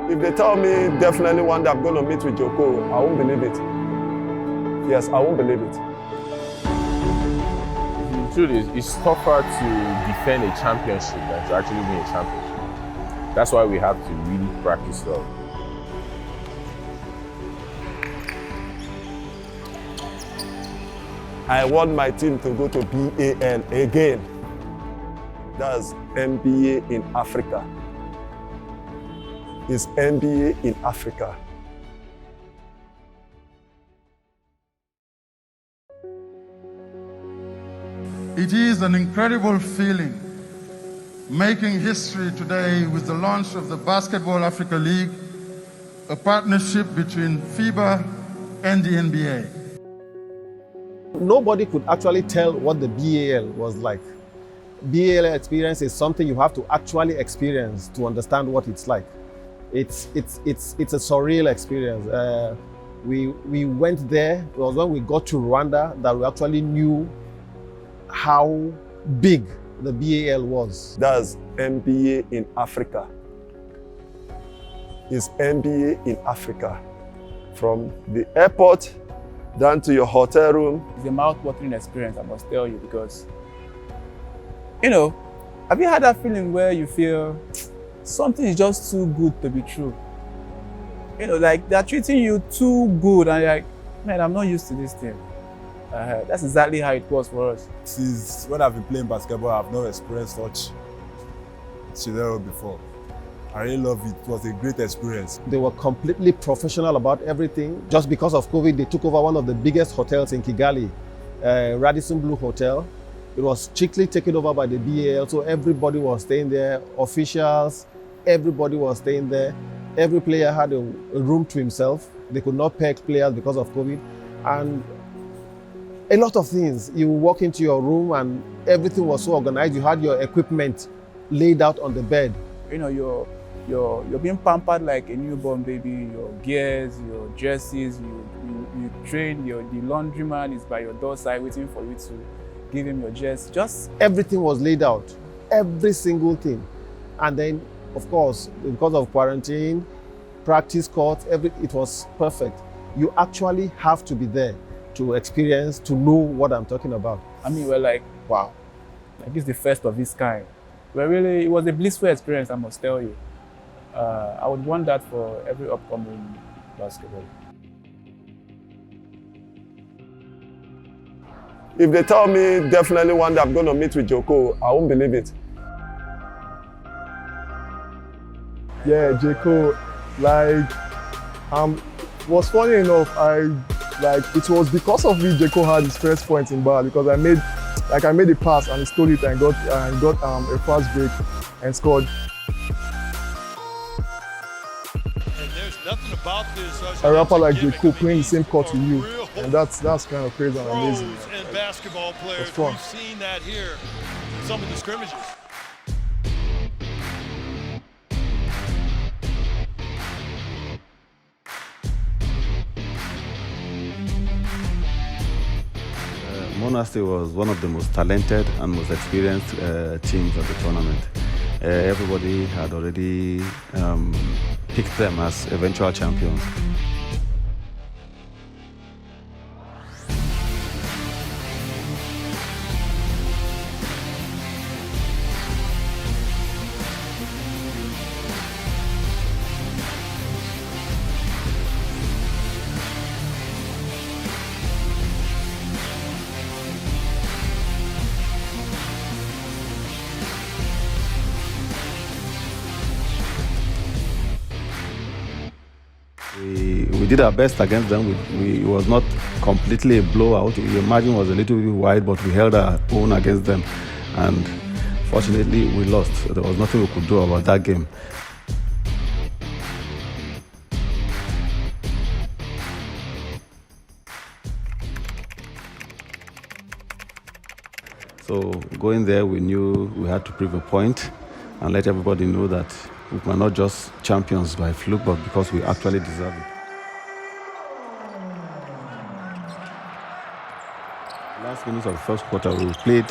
If they tell me definitely one day I'm going to meet with J.Cole, I won't believe it. Yes, I won't believe it. The truth is, it's tougher to defend a championship than to actually win a championship. That's why we have to really practice well. I want my team to go to BAL again. That's NBA in Africa. It's NBA in Africa. It is an incredible feeling making history today with the launch of the Basketball Africa League, a partnership between FIBA and the NBA. Nobody could actually tell what the BAL was like. BAL experience is something you have to actually experience to understand what it's like. It's a surreal experience. We went there. It was when we got to Rwanda that we actually knew how big the BAL was. That's NBA in Africa. It's NBA in Africa. From the airport down to your hotel room. It's a mouth-watering experience, I must tell you, because, you know, have you had that feeling where you feel something is just too good to be true? You know, like they're treating you too good and you're like, man, I'm not used to this thing. That's exactly how it was for us. Since when I've been playing basketball, I've not experienced such scenario before. I really love it. It was a great experience. They were completely professional about everything. Just because of COVID, they took over one of the biggest hotels in Kigali, Radisson Blu Hotel. It was strictly taken over by the BAL, so everybody was staying there, officials, everybody was staying there. Every player had a room to himself. They could not peg players because of COVID. And a lot of things. You walk into your room and everything was so organized. You had your equipment laid out on the bed. You know, you're being pampered like a newborn baby. Your gears, your jerseys, you train. The laundryman is by your doorstep waiting for you to give him your jersey. Just everything was laid out, every single thing. And then, of course, because of quarantine, practice courts, it was perfect. You actually have to be there to experience, to know what I'm talking about. I mean, we're like, wow, like it's the first of its kind. It was a blissful experience, I must tell you. I would want that for every upcoming basketball. If they tell me definitely one day I'm going to meet with J.Cole, I won't believe it. Yeah, J.Cole, was funny enough, it was because of me J.Cole had his first point in BAL, because I made a pass and he stole it and got a fast break and scored. And there's nothing about this. A rapper like J.Cole playing the same court to you, and that's kind of crazy and amazing. And basketball players, we've seen that here in some of the scrimmages. Monastir was one of the most talented and most experienced teams of the tournament. Everybody had already picked them as eventual champions. We did our best against them. It was not completely a blowout. The margin was a little bit wide, but we held our own against them. And fortunately, we lost. There was nothing we could do about that game. So going there, we knew we had to prove a point and let everybody know that we were not just champions by fluke, but because we actually deserve it. Last minutes of the first quarter, we played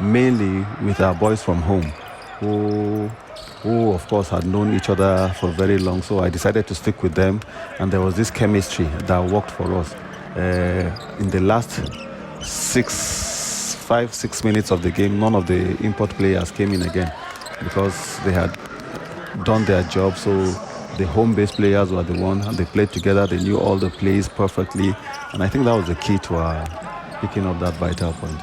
mainly with our boys from home. who of course had known each other for very long. So I decided to stick with them, and there was this chemistry that worked for us. In the last 5-6 minutes of the game, none of the import players came in again because they had done their job. So the home-based players were the one, and they played together. They knew all the plays perfectly, and I think that was the key to our picking up that vital point.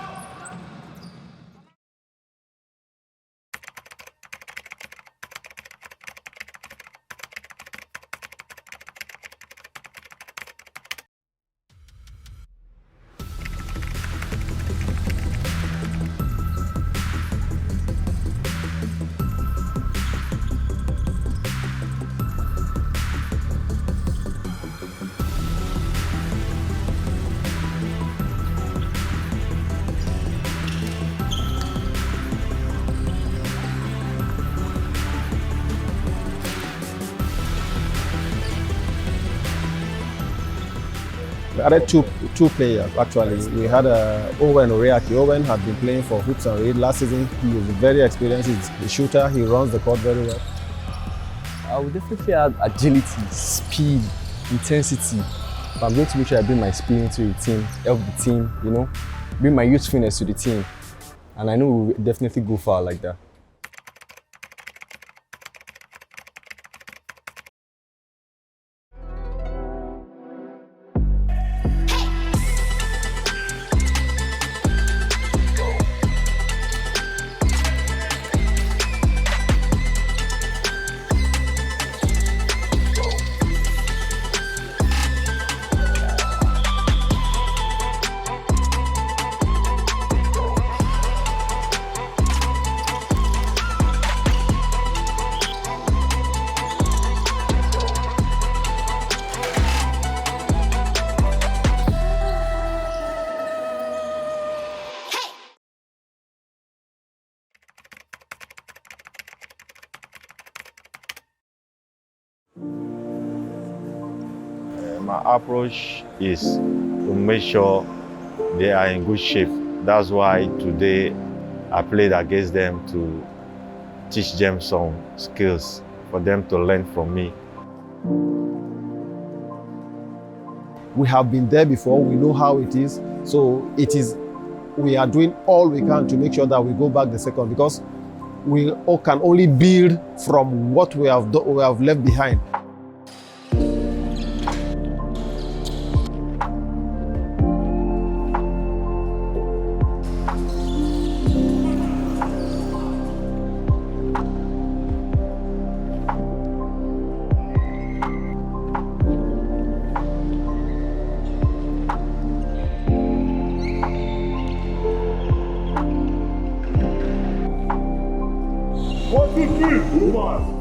We added two players actually. We had Owen Oreaki. Owen had been playing for Hoops and Reed last season. He is very experienced. He's a shooter. He runs the court very well. I would definitely add agility, speed, intensity. But I'm going to make sure I bring my speed into the team, help the team, you know, bring my usefulness to the team. And I know we'll definitely go far like that. My approach is to make sure they are in good shape. That's why today I played against them to teach them some skills for them to learn from me. We have been there before, we know how it is. So we are doing all we can to make sure that we go back the second, because we can only build from what we have left behind. One, two, three, move on.